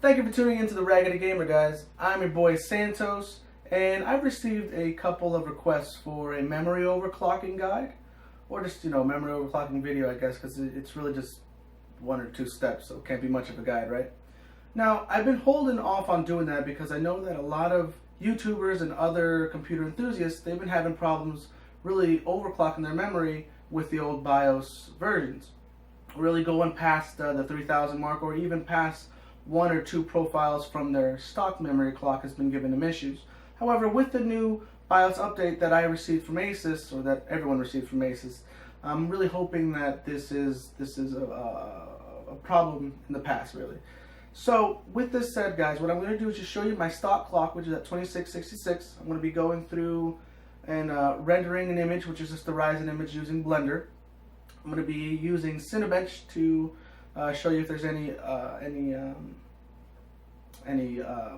Thank you for tuning into the Raggedy Gamer, guys. I'm your boy Santos, and I've received a couple of requests for a memory overclocking guide, or just, memory overclocking video, I guess, because it's really just one or two steps, so it can't be much of a guide, right? Now, I've been holding off on doing that because I know that a lot of YouTubers and other computer enthusiasts, they've been having problems really overclocking their memory with the old BIOS versions. Really going past the 3000 mark, or even past one or two profiles from their stock memory clock has been giving them issues. However, with the new BIOS update that I received from Asus, or that everyone received from Asus, I'm really hoping that this is a problem in the past, really. So, with this said, guys, what I'm going to do is just show you my stock clock, which is at 2666. I'm going to be going through and rendering an image, which is just the Ryzen image using Blender. I'm going to be using Cinebench to show you if there's any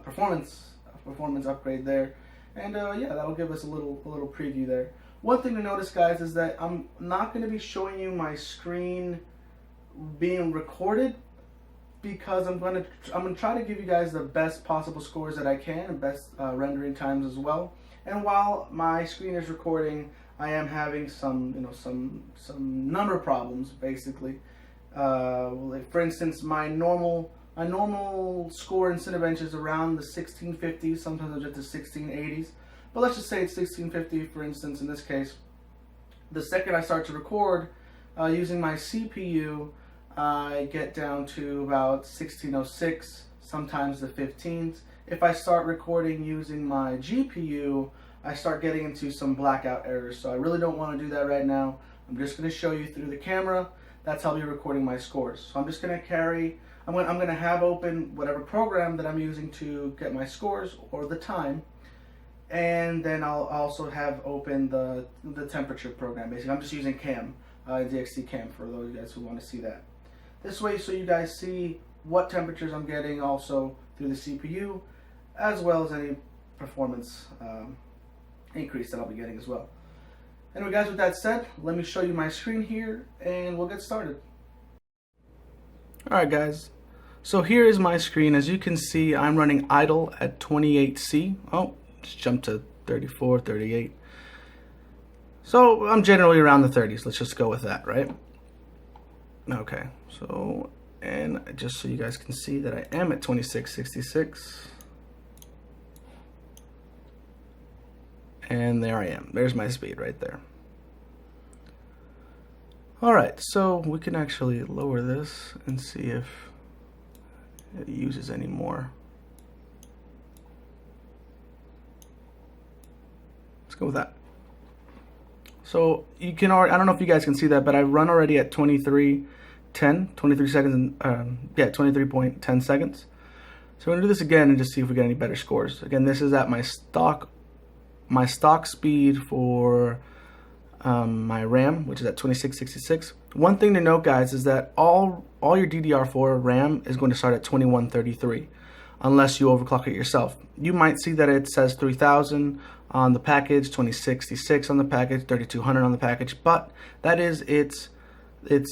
performance upgrade there, and yeah, that'll give us a little preview there. One thing to notice, guys, is that I'm not going to be showing you my screen being recorded, because I'm going to try to give you guys the best possible scores that I can, and best rendering times as well. And while my screen is recording, I am having some number problems, basically. Like for instance, my normal score in Cinebench is around the 1650s. Sometimes I get to 1680s, but let's just say it's 1650 for instance. In this case, the second I start to record using my CPU, I get down to about 1606, sometimes the 15s. If I start recording using my GPU, I start getting into some blackout errors. So I really don't want to do that right now. I'm just going to show you through the camera. That's how I'll be recording my scores. So I'm just going to I'm going to have open whatever program that I'm using to get my scores, or the time, and then I'll also have open the temperature program. Basically, I'm just using cam, DXT cam, for those of you guys who want to see that. This way, so you guys see what temperatures I'm getting also through the CPU, as well as any performance increase that I'll be getting as well. Anyway, guys, with that said, let me show you my screen here, and we'll get started. Alright, guys, so here is my screen. As you can see, I'm running idle at 28C. Oh, just jumped to 34, 38. So I'm generally around the 30s. Let's just go with that, right? Okay, so, and just so you guys can see that I am at 2666. And there I am. There's my speed right there. Alright, so we can actually lower this and see if it uses any more. Let's go with that. So you can already, I don't know if you guys can see that, but I run already at 23 seconds, and yeah, 23.10 seconds. So we're gonna do this again and just see if we get any better scores. Again, this is at my stock speed for my RAM, which is at 2666. One thing to note, guys, is that all your DDR4 RAM is going to start at 2133, unless you overclock it yourself. You might see that it says 3000 on the package, 2066 on the package, 3200 on the package, but that is its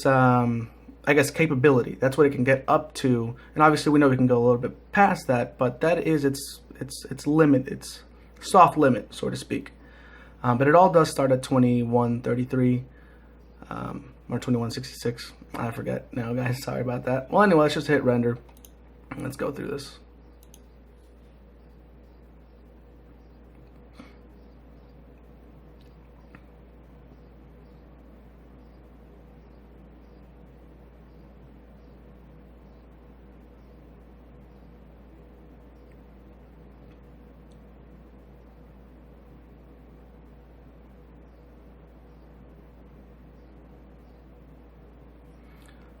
I guess capability. That's what it can get up to, and obviously we know we can go a little bit past that, but that is its limit, its soft limit, so to speak. But it all does start at 2133 or 2166. I forget now, guys. Sorry about that. Well, anyway, let's just hit render. Let's go through this.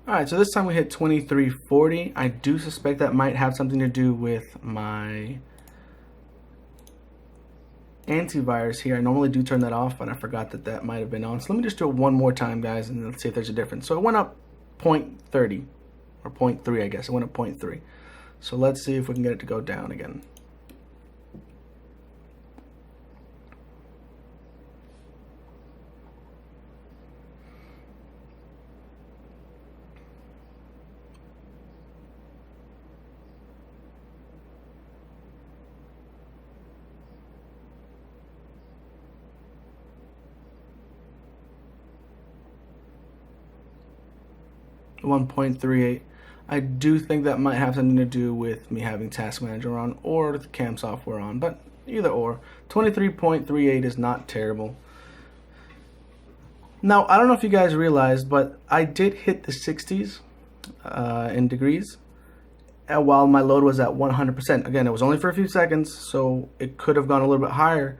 Alright, so this time we hit 2340. I do suspect that might have something to do with my antivirus here. I normally do turn that off, but I forgot that that might have been on. So let me just do it one more time, guys, and let's see if there's a difference. So it went up 0.30, or 0.3, I guess. It went up 0.3. So let's see if we can get it to go down again. 1.38. I do think that might have something to do with me having Task Manager on or the cam software on, but either or. 23.38 is not terrible. Now, I don't know if you guys realized, but I did hit the 60s in degrees while my load was at 100%. Again, it was only for a few seconds, so it could have gone a little bit higher.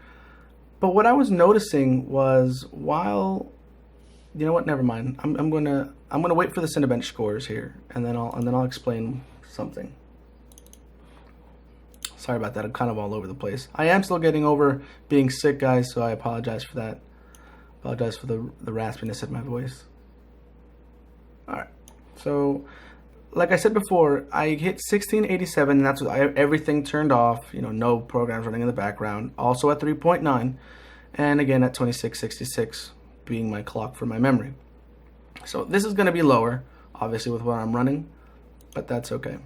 But what I was noticing was while, you know what? Never mind. I'm gonna wait for the cinebench scores here, and then I'll explain something. Sorry about that. I'm kind of all over the place. I am still getting over being sick, guys, so I apologize for that. Apologize for the raspiness of my voice. All right. So, like I said before, I hit 1687, and that's with everything turned off. You know, no programs running in the background. Also at 3.9, and again at 2666 being my clock for my memory. So this is going to be lower, obviously, with what I'm running, but that's okay.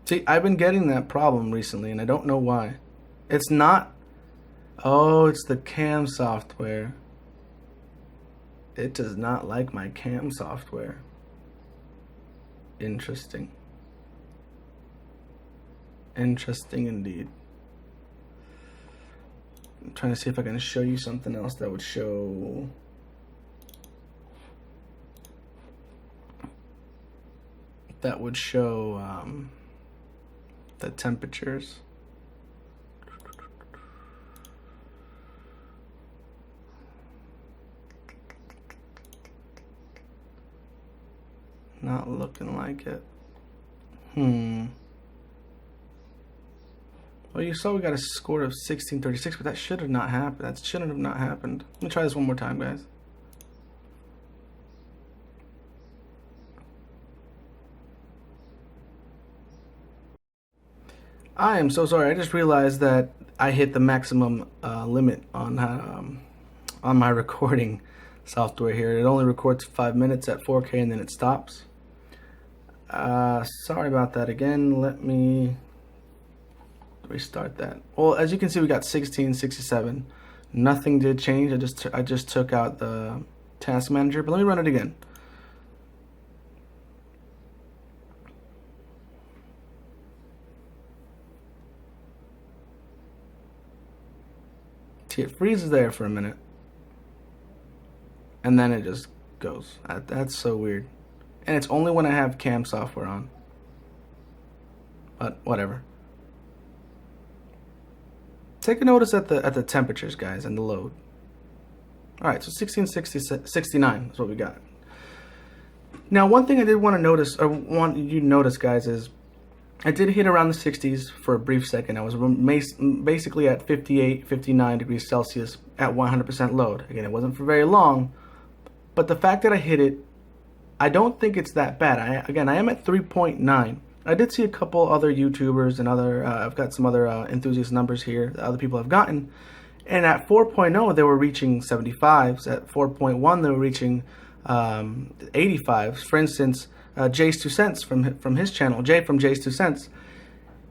See, I've been getting that problem recently, and I don't know why. It's not... Oh, it's the cam software. It does not like my cam software. Interesting. Interesting indeed. I'm trying to see if I can show you something else that would show... the temperatures. Not looking like it. Well, you saw we got a score of 1636, but that should have not happened. That shouldn't have not happened. Let me try this one more time, guys. I am so sorry. I just realized that I hit the maximum limit on my recording software here. It only records 5 minutes at 4K and then it stops. Sorry about that again. Let me restart that. Well, as you can see, we got 1667. Nothing did change. I just took out the task manager, but let me run it again. See, it freezes there for a minute, and then it just goes. That's so weird. And it's only when I have cam software on. But whatever. Take a notice at the temperatures, guys, and the load. All right, so 1669 is what we got. Now, one thing I did want to notice, or want you to notice, guys, is I did hit around the 60s for a brief second. I was basically at 58, 59 degrees Celsius at 100% load. Again, it wasn't for very long, but the fact that I hit it, I don't think it's that bad. I am at 3.9. I did see a couple other YouTubers and I've got some other enthusiast numbers here that other people have gotten. And at 4.0, they were reaching 75s. At 4.1, they were reaching 85s. For instance, Jay's 2 cents from his channel, Jay from Jay's 2 cents,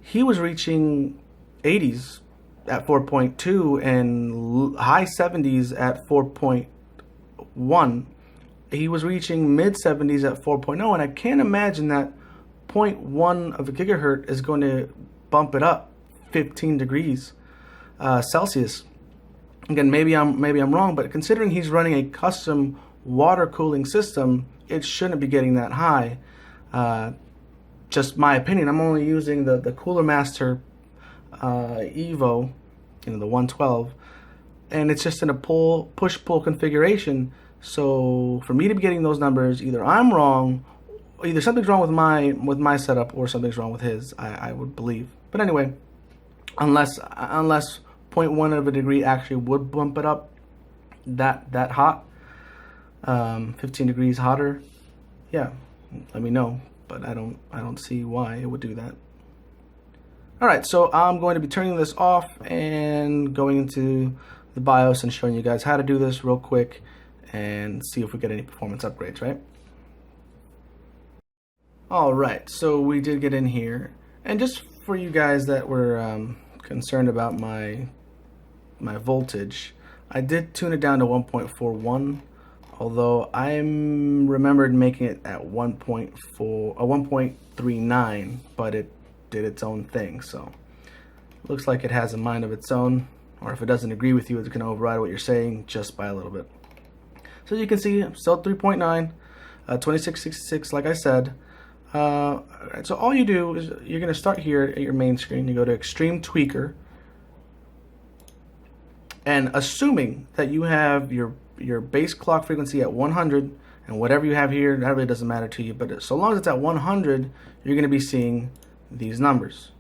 he was reaching 80s at 4.2 and high 70s at 4.1. He was reaching mid 70s at 4.0, and I can't imagine that 0.1 of a gigahertz is going to bump it up 15 degrees Celsius. Again, maybe I'm wrong, but considering he's running a custom water cooling system, it shouldn't be getting that high. Just my opinion. I'm only using the Cooler Master Evo, the 112, and it's just in a push-pull configuration. So for me to be getting those numbers, either I'm wrong, or either something's wrong with my setup, or something's wrong with his. I would believe. But anyway, unless 0.1 of a degree actually would bump it up that hot. 15 degrees hotter, yeah, let me know, but I don't see why it would do that. All right, so I'm going to be turning this off and going into the BIOS and showing you guys how to do this real quick and see if we get any performance upgrades, right? All right, so we did get in here. And just for you guys that were concerned about my voltage, I did tune it down to 1.41, although I remembered making it at 1.39, but it did its own thing. So it looks like it has a mind of its own, or if it doesn't agree with you, it's going to override what you're saying just by a little bit. So you can see I'm still at 3.9, 2666, like I said. So all you do is you're going to start here at your main screen. You go to Extreme Tweaker, and assuming that you have your base clock frequency at 100, and whatever you have here, that really doesn't matter to you, but so long as it's at 100, you're going to be seeing these numbers.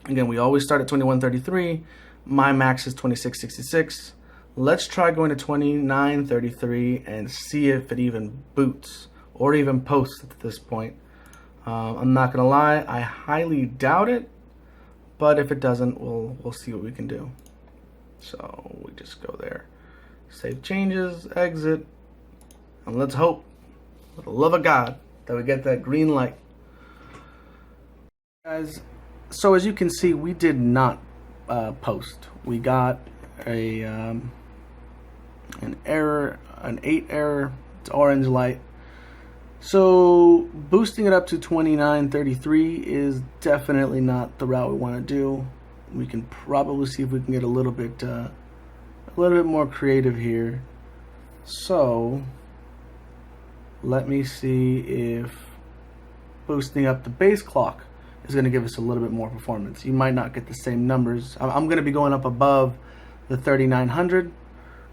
Again, we always start at 2133. My max is 2666. Let's try going to 2933 and see if it even boots or even posts at this point. I'm not gonna lie, I highly doubt it, but if it doesn't, we'll see what we can do. So we just go there, save changes, exit, and let's hope, for the love of God, that we get that green light. Guys, so as you can see, we did not post. We got an error, an 8 error. It's orange light. So boosting it up to 2933 is definitely not the route we want to do. We can probably see if we can get a little bit more creative here. So let me see if boosting up the base clock is going to give us a little bit more performance. You might not get the same numbers. I'm going to be going up above the 3900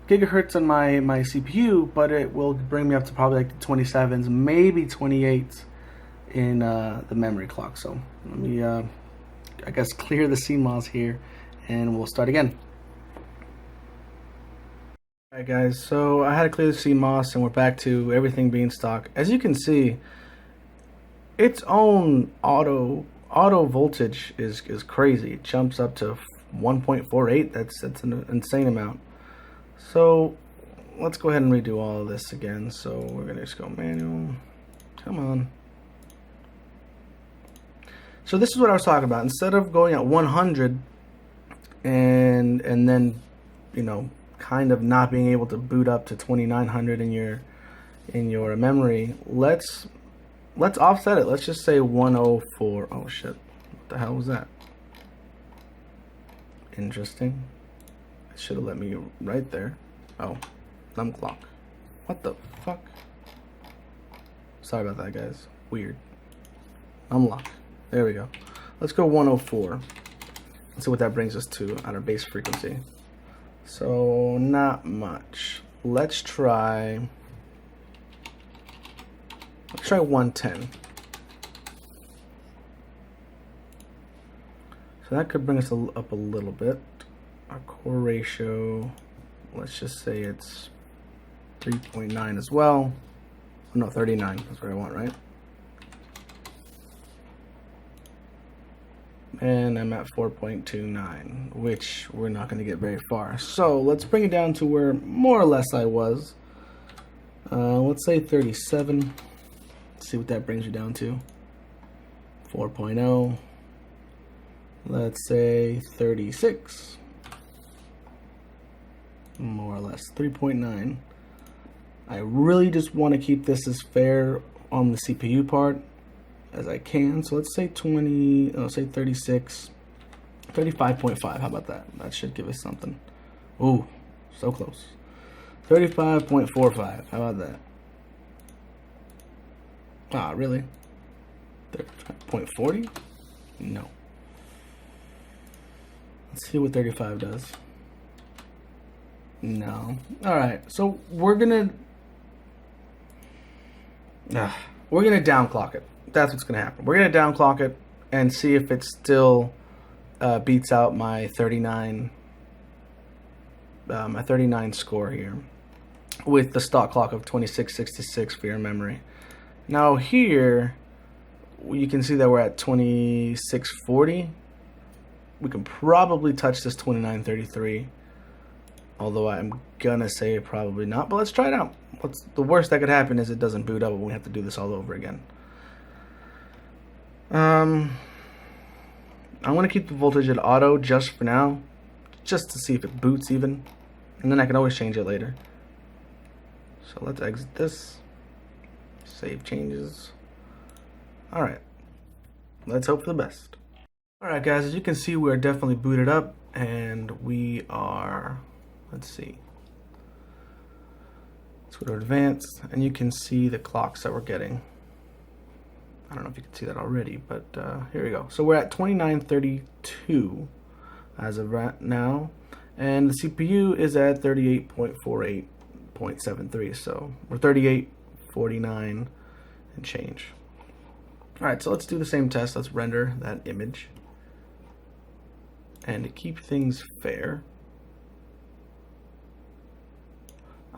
gigahertz on my CPU, but it will bring me up to probably like the 27s, maybe 28s in the memory clock. So let me, I guess, clear the CMOS here, and we'll start again. Alright guys, so I had to clear the CMOS, and we're back to everything being stock. As you can see, its own auto voltage is crazy. It jumps up to 1.48. That's an insane amount. So let's go ahead and redo all of this again. So we're gonna just go manual. Come on. So this is what I was talking about. Instead of going at 100 and then, you know, kind of not being able to boot up to 2900 in your memory, let's offset it. Let's just say 104. Oh shit, what the hell was that? Interesting. It should have let me right there. Oh, thumb clock. What the fuck? Sorry about that, guys. Weird. Unlock. There we go. Let's go 104. Let's see what that brings us to on our base frequency. So not much. Let's try 110. So that could bring us up a little bit. Our core ratio, let's just say it's 3.9 as well. Oh, no, 39. That's what I want, right? And I'm at 4.29, which we're not going to get very far. So let's bring it down to where more or less I was. Let's say 37. Let's see what that brings you down to. 4.0. Let's say 36. More or less 3.9. I really just want to keep this as fair on the CPU part as I can. So let's say 36, 35.5. How about that? That should give us something. Ooh, so close. 35.45. How about that? Ah, really? 35.40? No. Let's see what 35 does. No. All right. So we're gonna downclock it. That's what's gonna happen. We're gonna downclock it and see if it still beats out my 39 score here with the stock clock of 2666 for your memory. Now here you can see that we're at 2640. We can probably touch this 2933. Although I'm gonna say probably not, but let's try it out. What's the worst that could happen is it doesn't boot up and we have to do this all over again. I'm going to keep the voltage at auto just for now, just to see if it boots even, and then I can always change it later. So let's exit this, save changes. Alright, let's hope for the best. Alright guys, as you can see, we're definitely booted up, and we are, let's see, let's go to advanced, and you can see the clocks that we're getting. I don't know if you can see that already, but here we go. So we're at 2932 as of right now, and the CPU is at 38.48.73, so we're 38.49 and change. Alright, so let's do the same test. Let's render that image. And to keep things fair,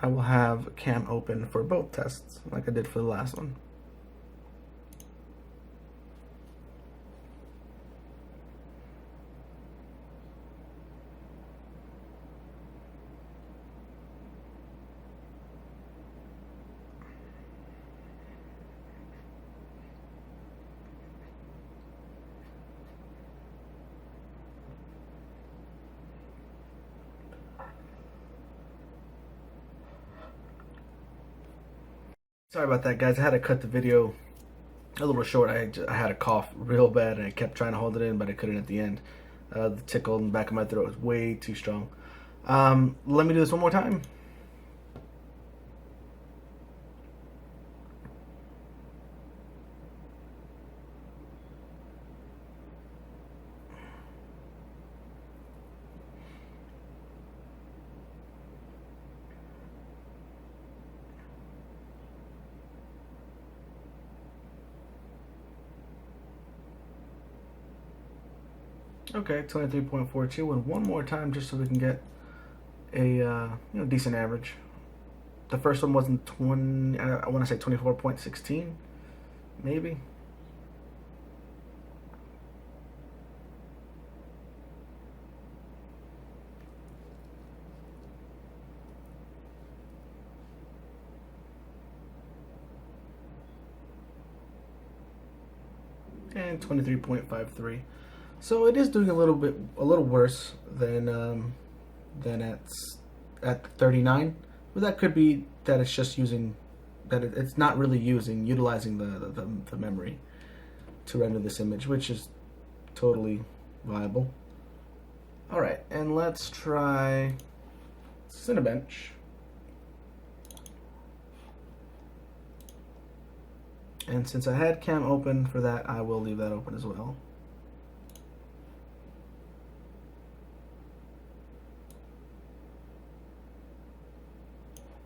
I will have cam open for both tests, like I did for the last one. Sorry about that, guys. I had to cut the video a little short. I had a cough real bad, and I kept trying to hold it in, but I couldn't at the end. The tickle in the back of my throat was way too strong. Let me do this one more time. Okay, 23.42, and one more time just so we can get a decent average. The first one wasn't 20. I want to say 24.16, maybe. And 23.53. So it is doing a little worse than at 39, but that could be that it's just using it's not really utilizing the memory to render this image, which is totally viable. All right, and let's try Cinebench. And since I had cam open for that, I will leave that open as well.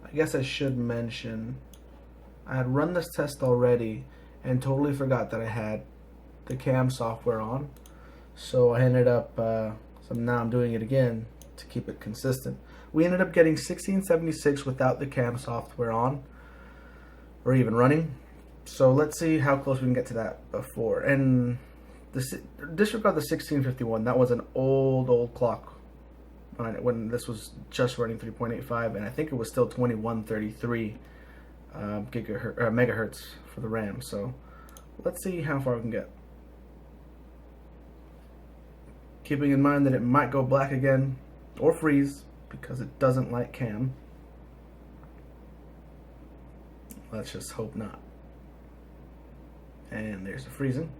I guess I should mention, I had run this test already and totally forgot that I had the cam software on. So I ended up, so now I'm doing it again to keep it consistent. We ended up getting 1676 without the cam software on, or even running. So let's see how close we can get to that before. And disregard the 1651, that was an old clock when this was just running 3.85, and I think it was still 2133 megahertz for the RAM. So let's see how far we can get. Keeping in mind that it might go black again or freeze because it doesn't like cam. Let's just hope not. And there's the freezing.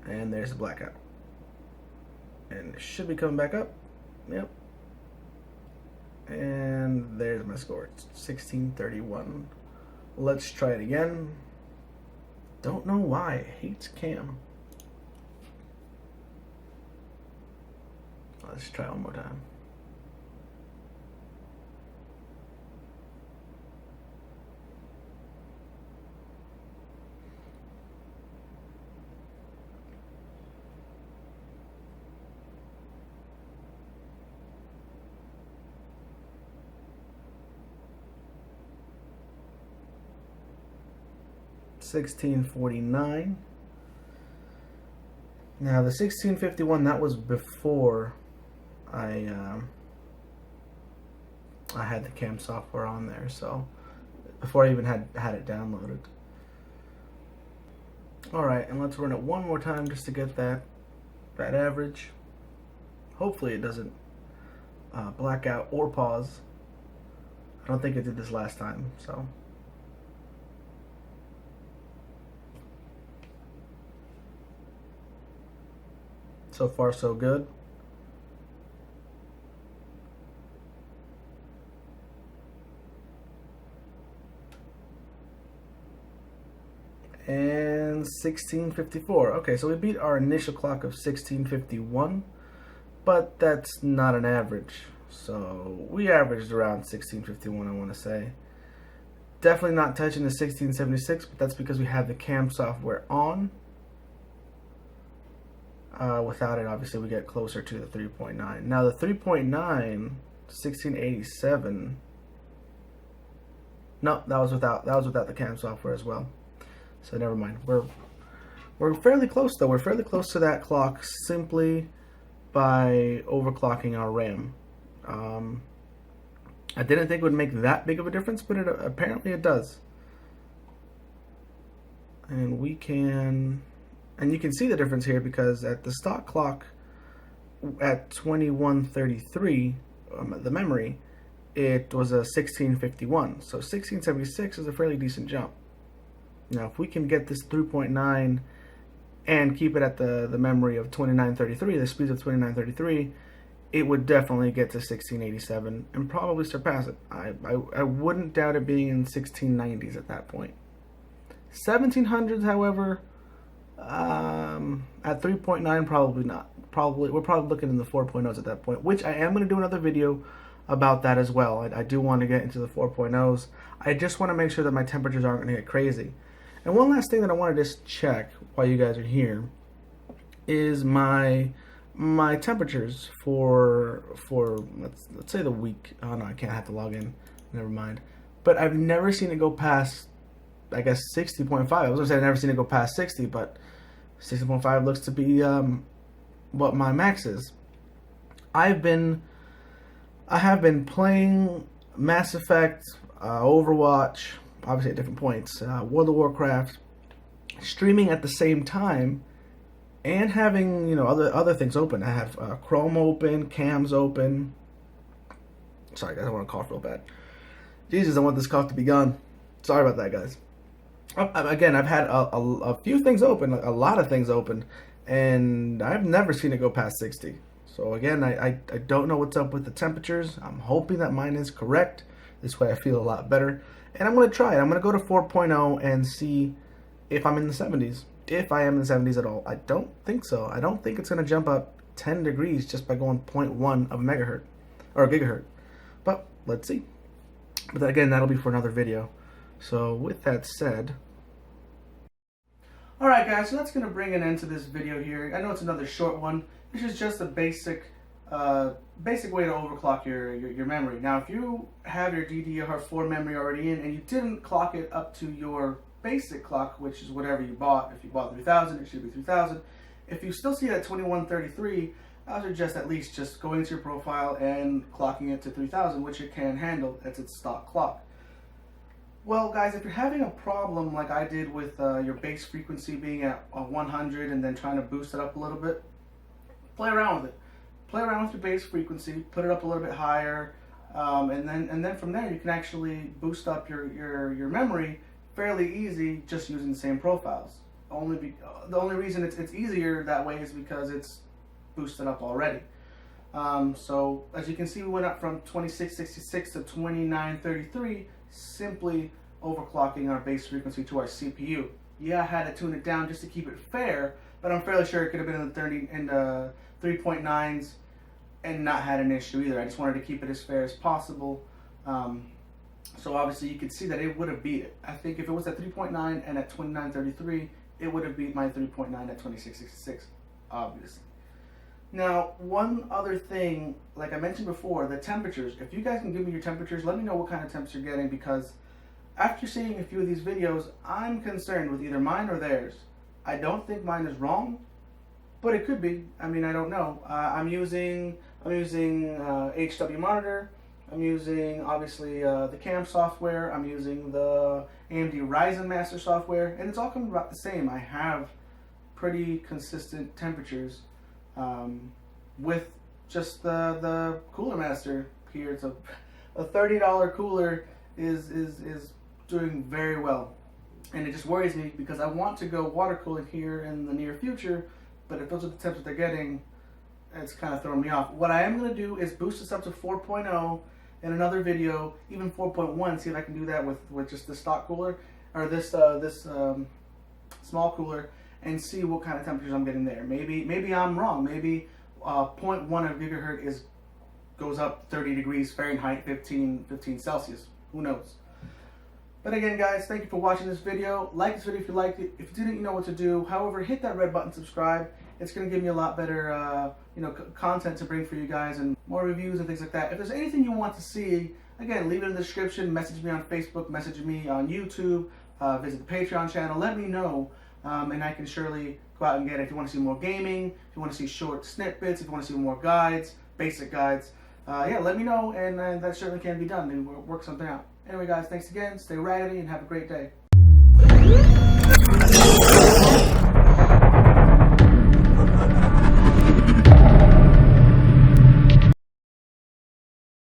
And there's the blackout. And it should be coming back up. Yep. And there's my score. It's 1631. Let's try it again. Don't know why. It hates cam. Let's try one more time. $16.49. Now the 1651, that was before I had the cam software on there, so before I even had it downloaded. Alright, and let's run it one more time just to get that average. Hopefully it doesn't black out or pause. I don't think it did this last time, so. So far so good. And 1654. Okay, so we beat our initial clock of 1651, but that's not an average. So we averaged around 1651, I want to say. Definitely not touching the 1676, but that's because we have the cam software on. Without it, obviously, we get closer to the 3.9. Now, the 3.9, 1687. No, that was without the cam software as well. So never mind. We're fairly close though. We're fairly close to that clock simply by overclocking our RAM. I didn't think it would make that big of a difference, but apparently it does. And you can see the difference here because at the stock clock at 2133, the memory, it was a 1651. So 1676 is a fairly decent jump. Now, if we can get this 3.9 and keep it at the memory of 2933, the speed of 2933, it would definitely get to 1687 and probably surpass it. I wouldn't doubt it being in 1690s at that point. 1700s, however, at 3.9, probably not. We're probably looking in the 4.0s at that point, which I am going to do another video about that as well. I do want to get into the 4.0s. I just want to make sure that my temperatures aren't going to get crazy. And one last thing that I want to just check while you guys are here is my temperatures for let's say the week. Oh no, I can't have to log in. Never mind. But I've never seen it go past, I guess, 60.5. I was gonna say I've never seen it go past 60, but 60.5 looks to be what my max is. I have been playing Mass Effect, Overwatch, obviously at different points, World of Warcraft, streaming at the same time, and having other things open. I have Chrome open, cams open. Sorry guys, I want to cough real bad. Jesus, I want this cough to be gone. Sorry about that, guys. Again, I've had a few things open, a lot of things open, and I've never seen it go past 60. So again, I don't know what's up with the temperatures. I'm hoping that mine is correct. This way I feel a lot better. And I'm going to try it. I'm going to go to 4.0 and see if I'm in the 70s. If I am in the 70s at all. I don't think so. I don't think it's going to jump up 10 degrees just by going 0.1 of megahertz or gigahertz. But let's see. But again, that'll be for another video. So with that said, alright guys, so that's going to bring an end to this video here. I know it's another short one. This is just a basic way to overclock your memory. Now, if you have your DDR4 memory already in and you didn't clock it up to your basic clock, which is whatever you bought, if you bought 3000, it should be 3000. If you still see it at 2133, I would suggest at least just going to your profile and clocking it to 3000, which it can handle as its stock clock. Well, guys, if you're having a problem like I did with your base frequency being at 100 and then trying to boost it up a little bit, play around with it. Play around with your base frequency, put it up a little bit higher, and then from there you can actually boost up your memory fairly easy just using the same profiles. The only reason it's easier that way is because it's boosted up already. So as you can see, we went up from 2666 to 2933, simply overclocking our base frequency to our CPU. Yeah, I had to tune it down just to keep it fair, but I'm fairly sure it could have been in the 3.9s and not had an issue either. I just wanted to keep it as fair as possible. So obviously you could see that it would have beat it. I think if it was at 3.9 and at 2933, it would have beat my 3.9 at 2666, obviously. Now, one other thing, like I mentioned before, the temperatures. If you guys can give me your temperatures, let me know what kind of temps you're getting, because after seeing a few of these videos, I'm concerned with either mine or theirs. I don't think mine is wrong, but it could be. I mean, I don't know. I'm using HW monitor, I'm using obviously the CAM software. I'm using the AMD Ryzen Master software, and it's all coming about the same. I have pretty consistent temperatures with just the Cooler Master here. It's a $30 cooler is doing very well, and it just worries me because I want to go water cooling here in the near future, but if those are the temps that they're getting, it's kind of throwing me off. What I am going to do is boost this up to 4.0 in another video, even 4.1, see if I can do that with just the stock cooler, or this small cooler, and see what kind of temperatures I'm getting there. Maybe I'm wrong. Maybe 0.1 of gigahertz goes up 30 degrees Fahrenheit, 15 Celsius. Who knows? But again, guys, thank you for watching this video. Like this video if you liked it. If you didn't, you know what to do. However, hit that red button, subscribe. It's going to give me a lot better content to bring for you guys, and more reviews and things like that. If there's anything you want to see, again, leave it in the description. Message me on Facebook, message me on YouTube, visit the Patreon channel. Let me know, and I can surely go out and get it. If you want to see more gaming, if you want to see short snippets, if you want to see more guides, basic guides, yeah, let me know, and that certainly can be done, and we'll work something out. Anyway, guys, thanks again. Stay raggedy and have a great day.